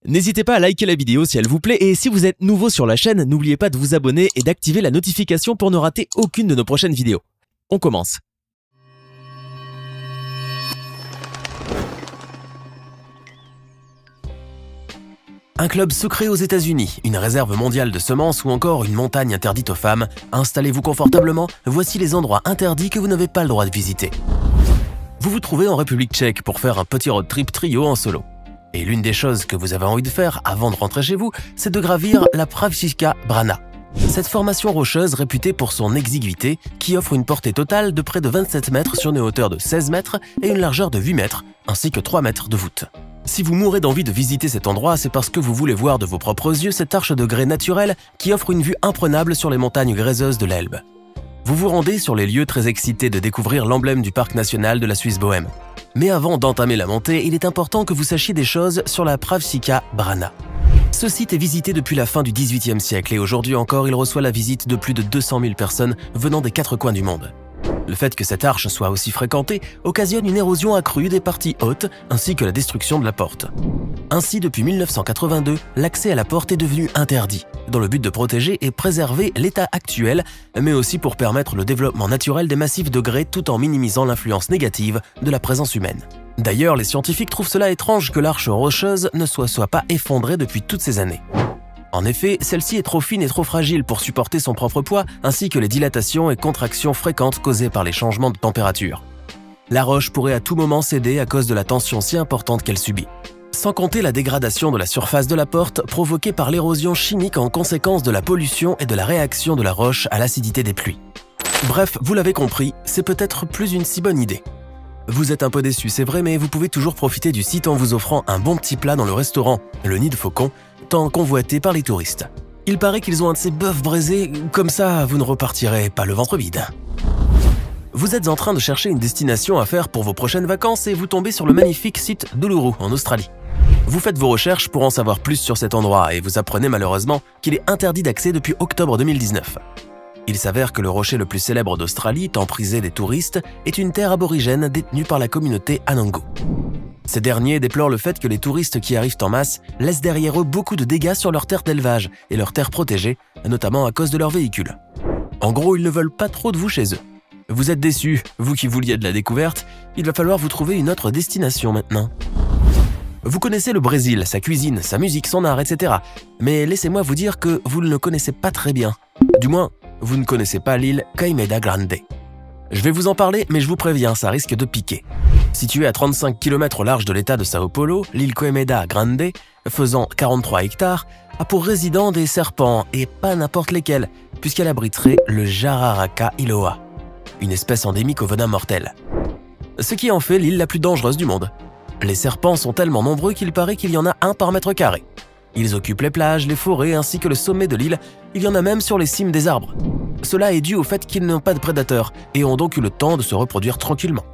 N'hésitez pas à liker la vidéo si elle vous plaît et si vous êtes nouveau sur la chaîne, n'oubliez pas de vous abonner et d'activer la notification pour ne rater aucune de nos prochaines vidéos. On commence. Un club secret aux États-Unis, une réserve mondiale de semences ou encore une montagne interdite aux femmes. Installez-vous confortablement, voici les endroits interdits que vous n'avez pas le droit de visiter. Vous vous trouvez en République tchèque pour faire un petit road trip trio en solo. Et l'une des choses que vous avez envie de faire avant de rentrer chez vous, c'est de gravir la Pravčička Brana. Cette formation rocheuse réputée pour son exiguïté, qui offre une portée totale de près de 27 mètres sur une hauteur de 16 mètres et une largeur de 8 mètres, ainsi que 3 mètres de voûte. Si vous mourrez d'envie de visiter cet endroit, c'est parce que vous voulez voir de vos propres yeux cette arche de grès naturelle qui offre une vue imprenable sur les montagnes gréseuses de l'Elbe. Vous vous rendez sur les lieux très excités de découvrir l'emblème du parc national de la Suisse bohème. Mais avant d'entamer la montée, il est important que vous sachiez des choses sur la Pravčička Brana. Ce site est visité depuis la fin du XVIIIe siècle et aujourd'hui encore, il reçoit la visite de plus de 200 000 personnes venant des 4 coins du monde. Le fait que cette arche soit aussi fréquentée occasionne une érosion accrue des parties hautes ainsi que la destruction de la porte. Ainsi, depuis 1982, l'accès à la porte est devenu interdit, dans le but de protéger et préserver l'état actuel, mais aussi pour permettre le développement naturel des massifs de grès tout en minimisant l'influence négative de la présence humaine. D'ailleurs, les scientifiques trouvent cela étrange que l'arche rocheuse ne soit pas effondrée depuis toutes ces années. En effet, celle-ci est trop fine et trop fragile pour supporter son propre poids, ainsi que les dilatations et contractions fréquentes causées par les changements de température. La roche pourrait à tout moment céder à cause de la tension si importante qu'elle subit. Sans compter la dégradation de la surface de la porte provoquée par l'érosion chimique en conséquence de la pollution et de la réaction de la roche à l'acidité des pluies. Bref, vous l'avez compris, c'est peut-être plus une si bonne idée. Vous êtes un peu déçu, c'est vrai, mais vous pouvez toujours profiter du site en vous offrant un bon petit plat dans le restaurant, le Nid de Faucon, tant convoité par les touristes. Il paraît qu'ils ont un de ces bœufs braisés, comme ça vous ne repartirez pas le ventre vide. Vous êtes en train de chercher une destination à faire pour vos prochaines vacances et vous tombez sur le magnifique site d'Uluru en Australie. Vous faites vos recherches pour en savoir plus sur cet endroit et vous apprenez malheureusement qu'il est interdit d'accès depuis octobre 2019. Il s'avère que le rocher le plus célèbre d'Australie, tant prisé des touristes, est une terre aborigène détenue par la communauté Anangu. Ces derniers déplorent le fait que les touristes qui arrivent en masse laissent derrière eux beaucoup de dégâts sur leurs terres d'élevage et leurs terres protégées, notamment à cause de leurs véhicules. En gros, ils ne veulent pas trop de vous chez eux. Vous êtes déçus, vous qui vouliez de la découverte, il va falloir vous trouver une autre destination maintenant. Vous connaissez le Brésil, sa cuisine, sa musique, son art, etc. Mais laissez-moi vous dire que vous ne le connaissez pas très bien. Du moins, vous ne connaissez pas l'île Coimbra Grande. Je vais vous en parler, mais je vous préviens, ça risque de piquer. Située à 35 km au large de l'état de Sao Paulo, l'île Coimbra Grande, faisant 43 hectares, a pour résidents des serpents, et pas n'importe lesquels, puisqu'elle abriterait le Jararaca iloa, une espèce endémique au venin mortel. Ce qui en fait l'île la plus dangereuse du monde. Les serpents sont tellement nombreux qu'il paraît qu'il y en a un par mètre carré. Ils occupent les plages, les forêts ainsi que le sommet de l'île, il y en a même sur les cimes des arbres. Cela est dû au fait qu'ils n'ont pas de prédateurs et ont donc eu le temps de se reproduire tranquillement.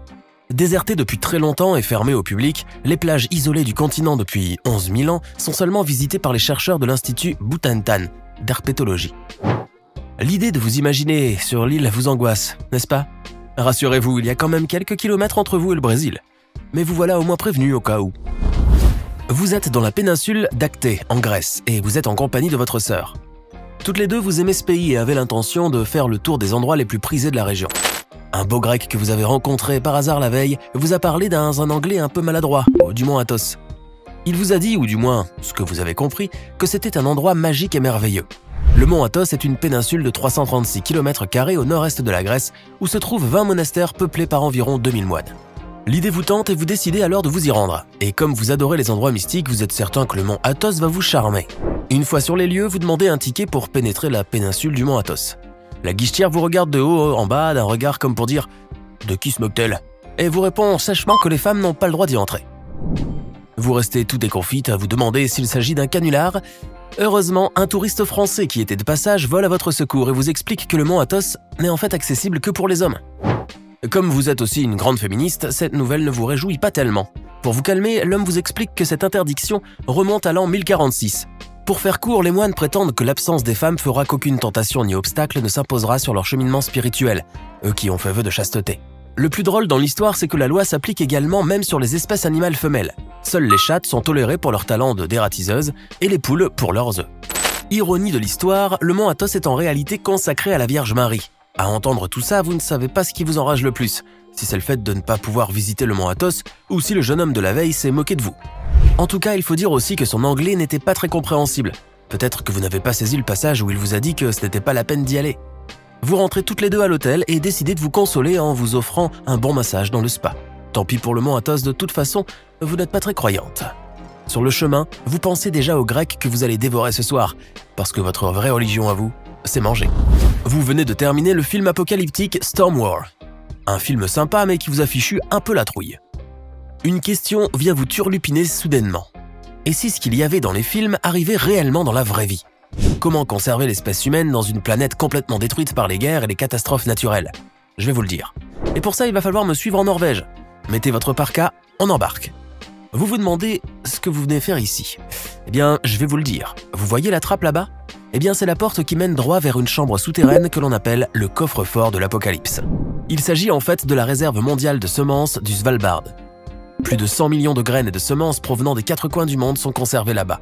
Désertées depuis très longtemps et fermées au public, les plages isolées du continent depuis 11 000 ans sont seulement visitées par les chercheurs de l'Institut Butantan d'herpétologie. L'idée de vous imaginer sur l'île vous angoisse, n'est-ce pas? Rassurez-vous, il y a quand même quelques kilomètres entre vous et le Brésil. Mais vous voilà au moins prévenu au cas où. Vous êtes dans la péninsule d'Acté, en Grèce, et vous êtes en compagnie de votre sœur. Toutes les deux, vous aimez ce pays et avez l'intention de faire le tour des endroits les plus prisés de la région. Un beau grec que vous avez rencontré par hasard la veille vous a parlé dans un anglais un peu maladroit, du mont Athos. Il vous a dit, ou du moins ce que vous avez compris, que c'était un endroit magique et merveilleux. Le mont Athos est une péninsule de 336 km² au nord-est de la Grèce où se trouvent 20 monastères peuplés par environ 2000 moines. L'idée vous tente et vous décidez alors de vous y rendre. Et comme vous adorez les endroits mystiques, vous êtes certain que le mont Athos va vous charmer. Une fois sur les lieux, vous demandez un ticket pour pénétrer la péninsule du mont Athos. La guichetière vous regarde de haut en bas d'un regard comme pour dire « De qui se moque-t-elle » et vous répond sèchement que les femmes n'ont pas le droit d'y entrer. Vous restez tout déconfite à vous demander s'il s'agit d'un canular. Heureusement, un touriste français qui était de passage vole à votre secours et vous explique que le mont Athos n'est en fait accessible que pour les hommes. Comme vous êtes aussi une grande féministe, cette nouvelle ne vous réjouit pas tellement. Pour vous calmer, l'homme vous explique que cette interdiction remonte à l'an 1046. Pour faire court, les moines prétendent que l'absence des femmes fera qu'aucune tentation ni obstacle ne s'imposera sur leur cheminement spirituel, eux qui ont fait vœu de chasteté. Le plus drôle dans l'histoire, c'est que la loi s'applique également même sur les espèces animales femelles. Seules les chattes sont tolérées pour leur talent de dératiseuses et les poules pour leurs œufs. Ironie de l'histoire, le mont Athos est en réalité consacré à la Vierge Marie. À entendre tout ça, vous ne savez pas ce qui vous enrage le plus, si c'est le fait de ne pas pouvoir visiter le mont Athos ou si le jeune homme de la veille s'est moqué de vous. En tout cas, il faut dire aussi que son anglais n'était pas très compréhensible. Peut-être que vous n'avez pas saisi le passage où il vous a dit que ce n'était pas la peine d'y aller. Vous rentrez toutes les deux à l'hôtel et décidez de vous consoler en vous offrant un bon massage dans le spa. Tant pis pour le mont Athos, de toute façon, vous n'êtes pas très croyante. Sur le chemin, vous pensez déjà aux Grecs que vous allez dévorer ce soir, parce que votre vraie religion à vous, c'est manger. Vous venez de terminer le film apocalyptique Storm War. Un film sympa mais qui vous a fichu un peu la trouille. Une question vient vous turlupiner soudainement. Et si ce qu'il y avait dans les films arrivait réellement dans la vraie vie? Comment conserver l'espèce humaine dans une planète complètement détruite par les guerres et les catastrophes naturelles? Je vais vous le dire. Et pour ça, il va falloir me suivre en Norvège. Mettez votre parka, on embarque. Vous vous demandez ce que vous venez faire ici. Eh bien, je vais vous le dire. Vous voyez la trappe là-bas? Eh bien, c'est la porte qui mène droit vers une chambre souterraine que l'on appelle le coffre-fort de l'Apocalypse. Il s'agit en fait de la réserve mondiale de semences du Svalbard. Plus de 100 millions de graines et de semences provenant des 4 coins du monde sont conservées là-bas.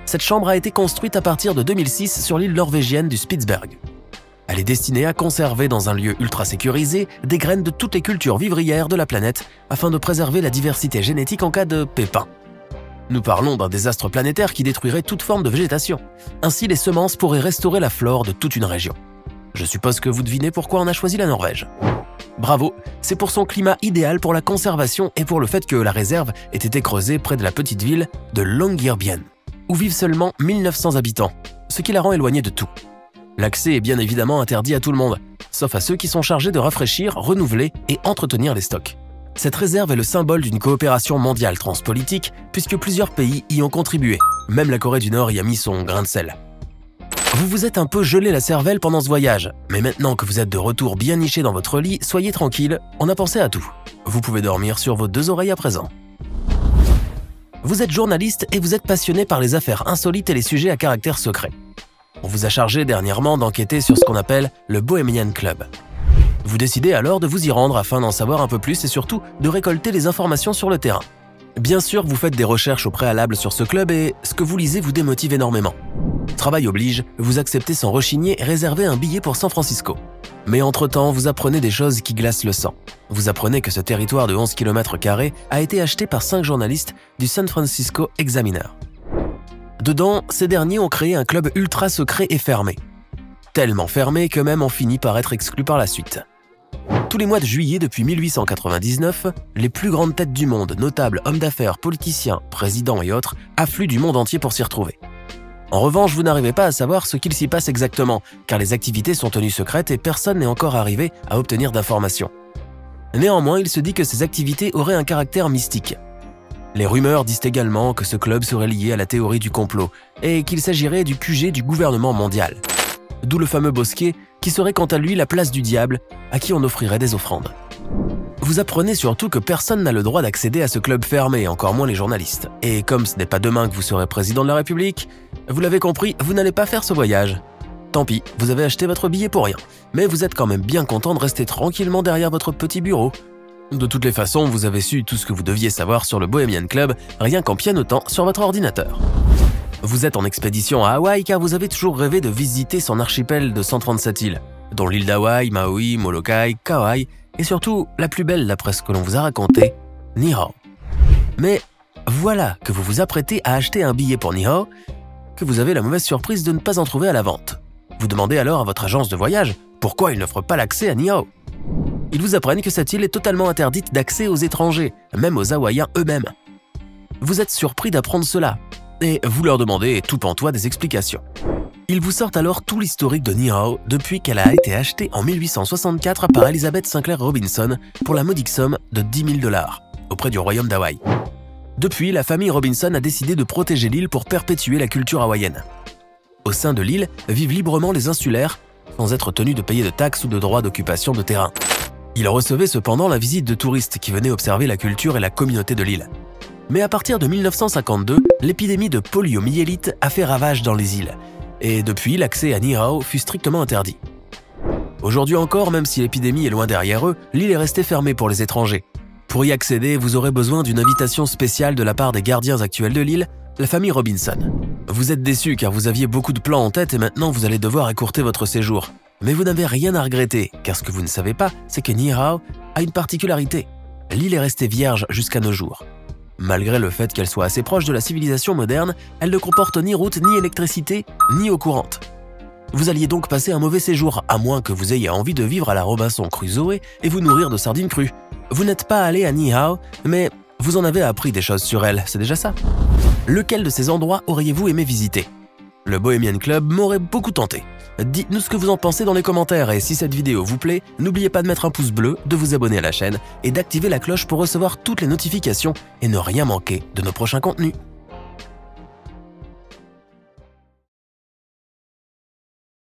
Cette chambre a été construite à partir de 2006 sur l'île norvégienne du Spitsberg. Elle est destinée à conserver dans un lieu ultra sécurisé des graines de toutes les cultures vivrières de la planète afin de préserver la diversité génétique en cas de pépin. Nous parlons d'un désastre planétaire qui détruirait toute forme de végétation. Ainsi, les semences pourraient restaurer la flore de toute une région. Je suppose que vous devinez pourquoi on a choisi la Norvège. Bravo, c'est pour son climat idéal pour la conservation et pour le fait que la réserve ait été creusée près de la petite ville de Longyearbyen, où vivent seulement 1900 habitants, ce qui la rend éloignée de tout. L'accès est bien évidemment interdit à tout le monde, sauf à ceux qui sont chargés de rafraîchir, renouveler et entretenir les stocks. Cette réserve est le symbole d'une coopération mondiale transpolitique puisque plusieurs pays y ont contribué. Même la Corée du Nord y a mis son grain de sel. Vous vous êtes un peu gelé la cervelle pendant ce voyage, mais maintenant que vous êtes de retour bien niché dans votre lit, soyez tranquille, on a pensé à tout. Vous pouvez dormir sur vos 2 oreilles à présent. Vous êtes journaliste et vous êtes passionné par les affaires insolites et les sujets à caractère secret. On vous a chargé dernièrement d'enquêter sur ce qu'on appelle le Bohemian Club. Vous décidez alors de vous y rendre afin d'en savoir un peu plus et surtout de récolter les informations sur le terrain. Bien sûr, vous faites des recherches au préalable sur ce club et ce que vous lisez vous démotive énormément. Travail oblige, vous acceptez sans rechigner et réservez un billet pour San Francisco. Mais entre-temps, vous apprenez des choses qui glacent le sang. Vous apprenez que ce territoire de 11 km² a été acheté par 5 journalistes du San Francisco Examiner. Dedans, ces derniers ont créé un club ultra secret et fermé. Tellement fermé que même on finit par être exclu par la suite. Tous les mois de juillet depuis 1899, les plus grandes têtes du monde, notables, hommes d'affaires, politiciens, présidents et autres, affluent du monde entier pour s'y retrouver. En revanche, vous n'arrivez pas à savoir ce qu'il s'y passe exactement, car les activités sont tenues secrètes et personne n'est encore arrivé à obtenir d'informations. Néanmoins, il se dit que ces activités auraient un caractère mystique. Les rumeurs disent également que ce club serait lié à la théorie du complot et qu'il s'agirait du QG du gouvernement mondial. D'où le fameux bosquet qui serait quant à lui la place du diable à qui on offrirait des offrandes. Vous apprenez surtout que personne n'a le droit d'accéder à ce club fermé, encore moins les journalistes. Et comme ce n'est pas demain que vous serez président de la République, vous l'avez compris, vous n'allez pas faire ce voyage. Tant pis, vous avez acheté votre billet pour rien, mais vous êtes quand même bien content de rester tranquillement derrière votre petit bureau. De toutes les façons, vous avez su tout ce que vous deviez savoir sur le Bohemian Club, rien qu'en pianotant sur votre ordinateur. Vous êtes en expédition à Hawaï car vous avez toujours rêvé de visiter son archipel de 137 îles, dont l'île d'Hawaï, Maui, Molokai, Kauai, et surtout la plus belle d'après ce que l'on vous a raconté, Niihau. Mais voilà que vous vous apprêtez à acheter un billet pour Niihau, que vous avez la mauvaise surprise de ne pas en trouver à la vente. Vous demandez alors à votre agence de voyage pourquoi ils n'offrent pas l'accès à Niihau. Ils vous apprennent que cette île est totalement interdite d'accès aux étrangers, même aux Hawaïens eux-mêmes. Vous êtes surpris d'apprendre cela, et vous leur demandez tout pantois des explications. Ils vous sortent alors tout l'historique de Niihau depuis qu'elle a été achetée en 1864 par Elizabeth Sinclair Robinson pour la modique somme de 10 000 $ auprès du royaume d'Hawaï. Depuis, la famille Robinson a décidé de protéger l'île pour perpétuer la culture hawaïenne. Au sein de l'île vivent librement les insulaires sans être tenus de payer de taxes ou de droits d'occupation de terrain. Ils recevaient cependant la visite de touristes qui venaient observer la culture et la communauté de l'île. Mais à partir de 1952, l'épidémie de poliomyélite a fait ravage dans les îles, et depuis, l'accès à Niihau fut strictement interdit. Aujourd'hui encore, même si l'épidémie est loin derrière eux, l'île est restée fermée pour les étrangers. Pour y accéder, vous aurez besoin d'une invitation spéciale de la part des gardiens actuels de l'île, la famille Robinson. Vous êtes déçus car vous aviez beaucoup de plans en tête et maintenant vous allez devoir écourter votre séjour. Mais vous n'avez rien à regretter, car ce que vous ne savez pas, c'est que Niihau a une particularité. L'île est restée vierge jusqu'à nos jours. Malgré le fait qu'elle soit assez proche de la civilisation moderne, elle ne comporte ni route, ni électricité, ni eau courante. Vous alliez donc passer un mauvais séjour, à moins que vous ayez envie de vivre à la Robinson Crusoe et vous nourrir de sardines crues. Vous n'êtes pas allé à Niihau, mais vous en avez appris des choses sur elle, c'est déjà ça. Lequel de ces endroits auriez-vous aimé visiter? Le Bohemian Club m'aurait beaucoup tenté. Dites-nous ce que vous en pensez dans les commentaires et si cette vidéo vous plaît, n'oubliez pas de mettre un pouce bleu, de vous abonner à la chaîne et d'activer la cloche pour recevoir toutes les notifications et ne rien manquer de nos prochains contenus.